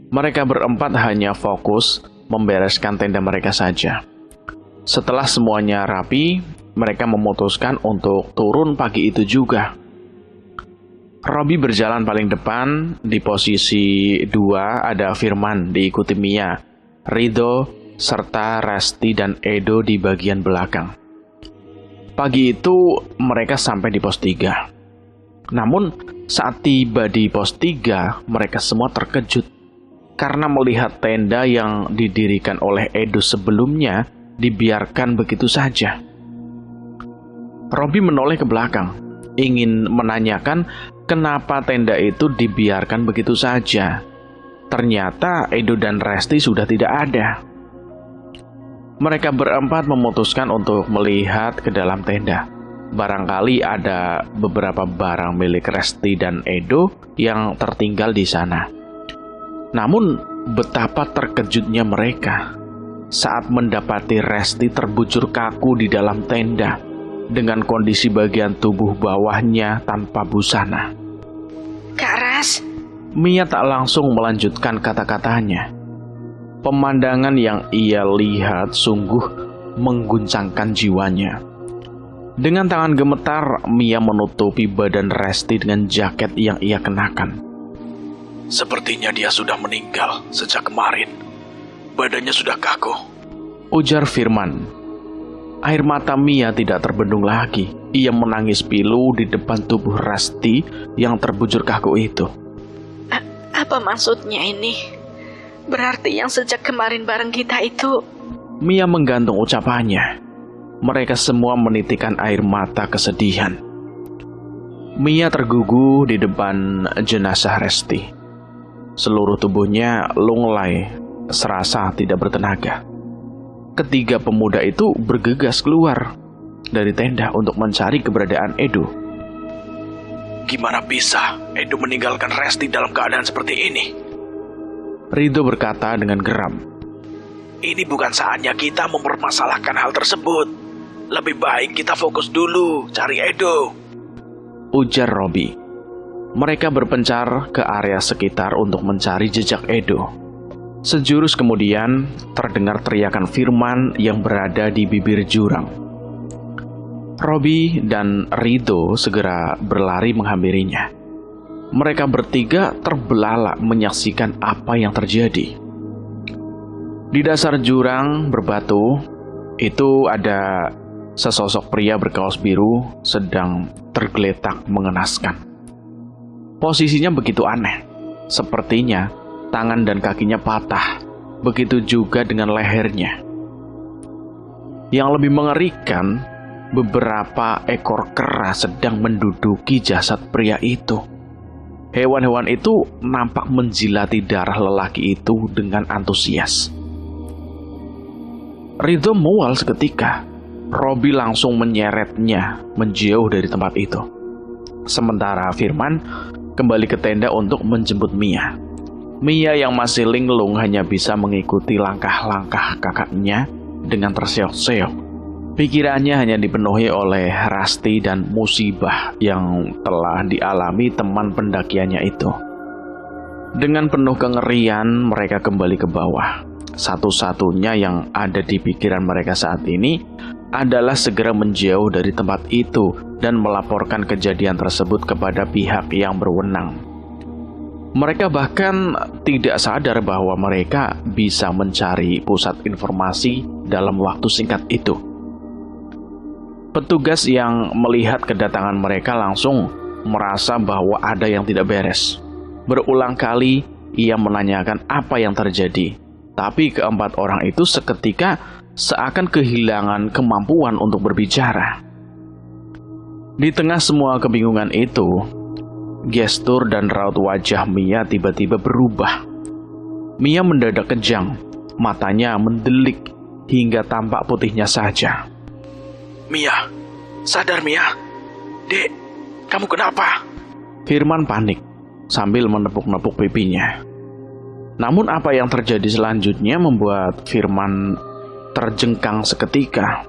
Mereka berempat hanya fokus membereskan tenda mereka saja. Setelah semuanya rapi, mereka memutuskan untuk turun pagi itu juga. Robi berjalan paling depan, di posisi 2 ada Firman diikuti Mia, Ridho, serta Resti dan Edo di bagian belakang. Pagi itu mereka sampai di pos 3. Namun saat tiba di pos 3, mereka semua terkejut karena melihat tenda yang didirikan oleh Edo sebelumnya dibiarkan begitu saja. Robi menoleh ke belakang, ingin menanyakan kenapa tenda itu dibiarkan begitu saja. Ternyata Edo dan Resti sudah tidak ada. Mereka berempat memutuskan untuk melihat ke dalam tenda. Barangkali ada beberapa barang milik Resti dan Edo yang tertinggal di sana. Namun, betapa terkejutnya mereka saat mendapati Resti terbujur kaku di dalam tenda dengan kondisi bagian tubuh bawahnya tanpa busana. Kak Ras, Mia tak langsung melanjutkan kata-katanya. Pemandangan yang ia lihat sungguh mengguncangkan jiwanya. Dengan tangan gemetar, Mia menutupi badan Resti dengan jaket yang ia kenakan. Sepertinya dia sudah meninggal sejak kemarin. Badannya sudah kaku, ujar Firman. Air mata Mia tidak terbendung lagi. Ia menangis pilu di depan tubuh Resti yang terbujur kaku itu. Apa maksudnya ini? Berarti yang sejak kemarin bareng kita itu... Mia menggantung ucapannya. Mereka semua menitikkan air mata kesedihan. Mia tergugu di depan jenazah Resti. Seluruh tubuhnya lunglai, serasa tidak bertenaga. Ketiga pemuda itu bergegas keluar dari tenda untuk mencari keberadaan Edo. Gimana bisa Edo meninggalkan Resti dalam keadaan seperti ini? Ridho berkata dengan geram. Ini bukan saatnya kita mempermasalahkan hal tersebut. Lebih baik kita fokus dulu cari Edo, ujar Robi. Mereka berpencar ke area sekitar untuk mencari jejak Edo. Sejurus kemudian terdengar teriakan Firman yang berada di bibir jurang. Robi dan Ridho segera berlari menghampirinya. Mereka bertiga terbelalak menyaksikan apa yang terjadi. Di dasar jurang berbatu itu ada sesosok pria berkaos biru sedang tergeletak mengenaskan. Posisinya begitu aneh. Sepertinya tangan dan kakinya patah. Begitu juga dengan lehernya. Yang lebih mengerikan, beberapa ekor kera sedang menduduki jasad pria itu. Hewan-hewan itu nampak menjilati darah lelaki itu dengan antusias. Ridho mual seketika. Robi langsung menyeretnya menjauh dari tempat itu. Sementara Firman kembali ke tenda untuk menjemput Mia. Mia yang masih linglung hanya bisa mengikuti langkah-langkah kakaknya dengan terseok-seok. Pikirannya hanya dipenuhi oleh Resti dan musibah yang telah dialami teman pendakiannya itu. Dengan penuh kengerian, mereka kembali ke bawah. Satu-satunya yang ada di pikiran mereka saat ini adalah segera menjauh dari tempat itu dan melaporkan kejadian tersebut kepada pihak yang berwenang. Mereka bahkan tidak sadar bahwa mereka bisa mencari pusat informasi dalam waktu singkat itu. Petugas yang melihat kedatangan mereka langsung merasa bahwa ada yang tidak beres. Berulang kali ia menanyakan apa yang terjadi, tapi keempat orang itu seketika seakan kehilangan kemampuan untuk berbicara. Di tengah semua kebingungan itu, gestur dan raut wajah Mia tiba-tiba berubah. Mia mendadak kejang, matanya mendelik hingga tampak putihnya saja. Mia, sadar Mia. Dek, kamu kenapa? Firman panik sambil menepuk-nepuk pipinya. Namun apa yang terjadi selanjutnya membuat Firman terjengkang seketika.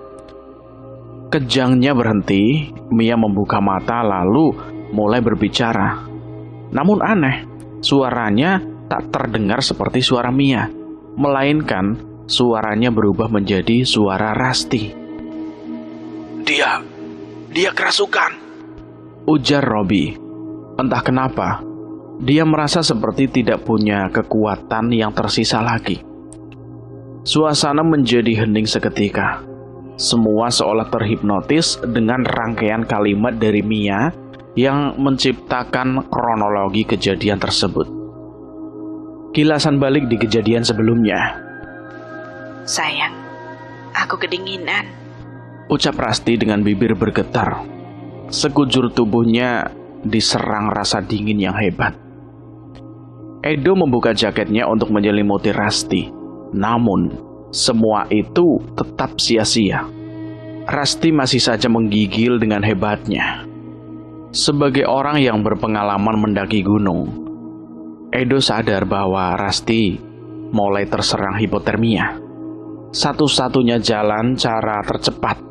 Kejangnya berhenti, Mia membuka mata lalu mulai berbicara. Namun aneh, suaranya tak terdengar seperti suara Mia, melainkan suaranya berubah menjadi suara Rasti. Dia kerasukan, ujar Robi. Entah kenapa, dia merasa seperti tidak punya kekuatan yang tersisa lagi. Suasana menjadi hening seketika. Semua seolah terhipnotis dengan rangkaian kalimat dari Mia yang menciptakan kronologi kejadian tersebut. Kilasan balik di kejadian sebelumnya. Sayang, aku kedinginan. Ucap Rasti dengan bibir bergetar. Sekujur tubuhnya diserang rasa dingin yang hebat. Edo membuka jaketnya untuk menyelimuti Rasti. Namun, semua itu tetap sia-sia. Rasti masih saja menggigil dengan hebatnya. Sebagai orang yang berpengalaman mendaki gunung, Edo sadar bahwa Rasti mulai terserang hipotermia. Satu-satunya jalan cara tercepat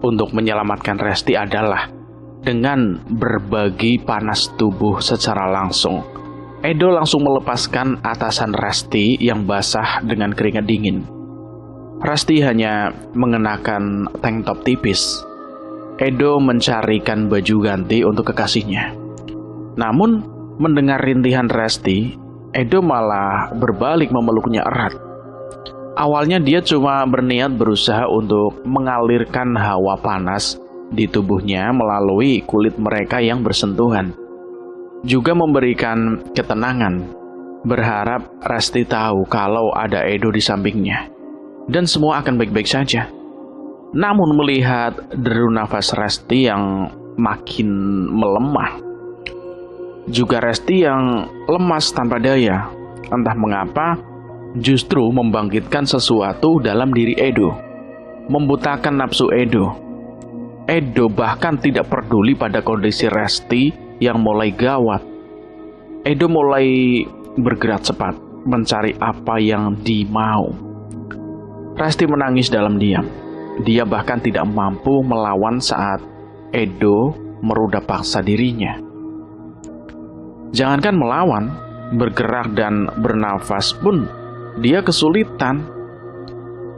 untuk menyelamatkan Rasti adalah dengan berbagi panas tubuh secara langsung. Edo langsung melepaskan atasan Rasti yang basah dengan keringat dingin. Rasti hanya mengenakan tank top tipis. Edo mencarikan baju ganti untuk kekasihnya. Namun, mendengar rintihan Rasti, Edo malah berbalik memeluknya erat. Awalnya dia cuma berniat berusaha untuk mengalirkan hawa panas di tubuhnya melalui kulit mereka yang bersentuhan. Juga memberikan ketenangan, berharap Rasti tahu kalau ada Edo di sampingnya. Dan semua akan baik-baik saja. Namun melihat deru nafas Resti yang makin melemah, juga Resti yang lemas tanpa daya, entah mengapa justru membangkitkan sesuatu dalam diri Edo, membutakan nafsu Edo. Edo bahkan tidak peduli pada kondisi Resti yang mulai gawat. Edo mulai bergerak cepat mencari apa yang dimau. Rasti menangis dalam diam. Dia bahkan tidak mampu melawan saat Edo merudah paksa dirinya. Jangankan melawan, bergerak dan bernafas pun dia kesulitan.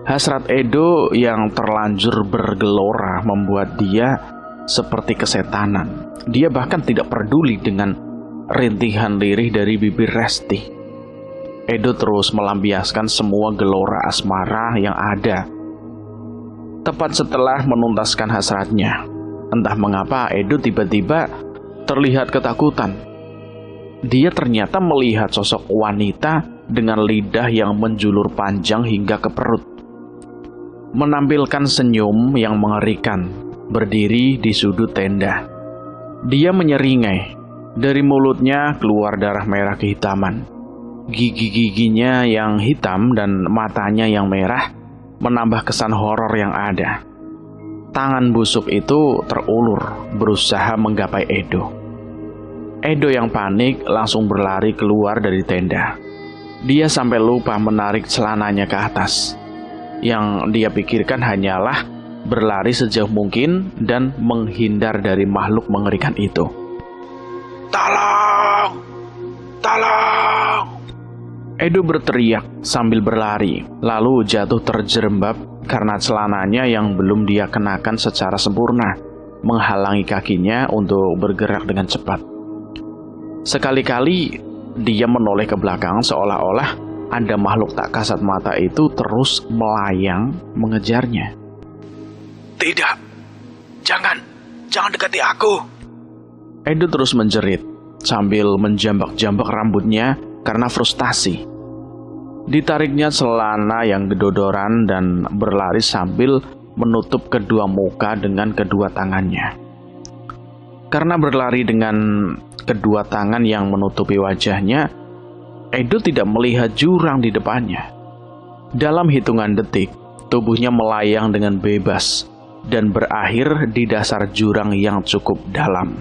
Hasrat Edo yang terlanjur bergelora membuat dia seperti kesetanan. Dia bahkan tidak peduli dengan rintihan lirih dari bibir Resti. Edo terus melampiaskan semua gelora asmara yang ada. Tepat setelah menuntaskan hasratnya, entah mengapa Edo tiba-tiba terlihat ketakutan. Dia ternyata melihat sosok wanita dengan lidah yang menjulur panjang hingga ke perut, menampilkan senyum yang mengerikan, berdiri di sudut tenda. Dia menyeringai. Dari mulutnya keluar darah merah kehitaman. Gigi-giginya yang hitam dan matanya yang merah menambah kesan horor yang ada. Tangan busuk itu terulur berusaha menggapai Edo. Edo yang panik langsung berlari keluar dari tenda. Dia sampai lupa menarik celananya ke atas. Yang dia pikirkan hanyalah berlari sejauh mungkin dan menghindar dari makhluk mengerikan itu. Tolong! Tolong! Edo berteriak sambil berlari, lalu jatuh terjerembab karena celananya yang belum dia kenakan secara sempurna menghalangi kakinya untuk bergerak dengan cepat. Sekali-kali dia menoleh ke belakang seolah-olah ada makhluk tak kasat mata itu terus melayang mengejarnya. Tidak, jangan dekati aku. Edo terus menjerit sambil menjambak-jambak rambutnya karena frustasi. Ditariknya celana yang gedodoran dan berlari sambil menutup kedua muka dengan kedua tangannya. Karena berlari dengan kedua tangan yang menutupi wajahnya, Edo tidak melihat jurang di depannya. Dalam hitungan detik, tubuhnya melayang dengan bebas dan berakhir di dasar jurang yang cukup dalam.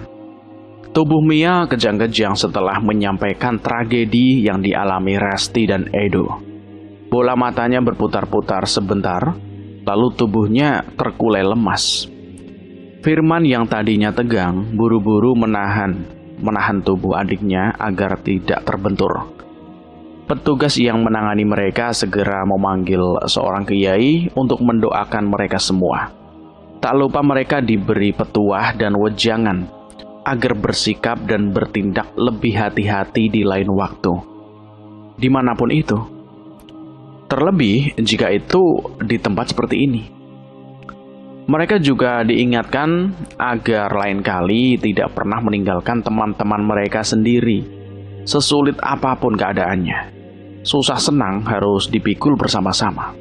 Tubuh Mia kejang-kejang setelah menyampaikan tragedi yang dialami Rasti dan Edo. Bola matanya berputar-putar sebentar, lalu tubuhnya terkulai lemas. Firman yang tadinya tegang buru-buru menahan tubuh adiknya agar tidak terbentur. Petugas yang menangani mereka segera memanggil seorang kiai untuk mendoakan mereka semua. Tak lupa mereka diberi petuah dan wejangan agar bersikap dan bertindak lebih hati-hati di lain waktu, dimanapun itu. Terlebih jika itu di tempat seperti ini. Mereka juga diingatkan agar lain kali tidak pernah meninggalkan teman-teman mereka sendiri, sesulit apapun keadaannya. Susah senang harus dipikul bersama-sama.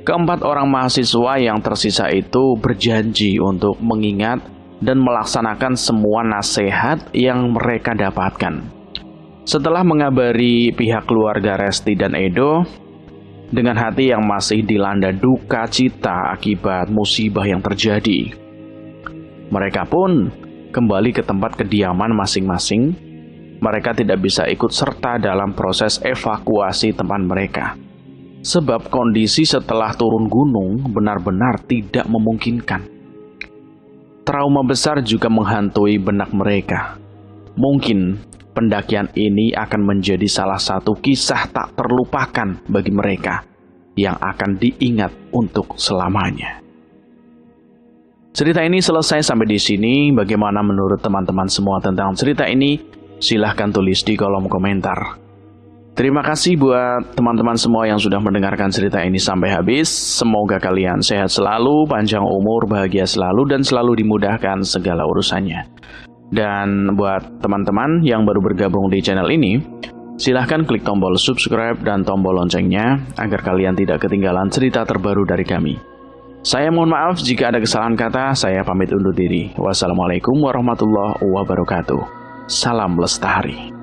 Keempat orang mahasiswa yang tersisa itu berjanji untuk mengingat dan melaksanakan semua nasihat yang mereka dapatkan. Setelah mengabari pihak keluarga Resti dan Edo, dengan hati yang masih dilanda duka cita akibat musibah yang terjadi, mereka pun kembali ke tempat kediaman masing-masing. Mereka tidak bisa ikut serta dalam proses evakuasi teman mereka, sebab kondisi setelah turun gunung benar-benar tidak memungkinkan. Trauma besar juga menghantui benak mereka. Mungkin pendakian ini akan menjadi salah satu kisah tak terlupakan bagi mereka, yang akan diingat untuk selamanya. Cerita ini selesai sampai di sini. Bagaimana menurut teman-teman semua tentang cerita ini? Silahkan tulis di kolom komentar. Terima kasih buat teman-teman semua yang sudah mendengarkan cerita ini sampai habis. Semoga kalian sehat selalu, panjang umur, bahagia selalu, dan selalu dimudahkan segala urusannya. Dan buat teman-teman yang baru bergabung di channel ini, silahkan klik tombol subscribe dan tombol loncengnya agar kalian tidak ketinggalan cerita terbaru dari kami. Saya mohon maaf jika ada kesalahan kata, saya pamit undur diri. Wassalamualaikum warahmatullahi wabarakatuh. Salam lestari.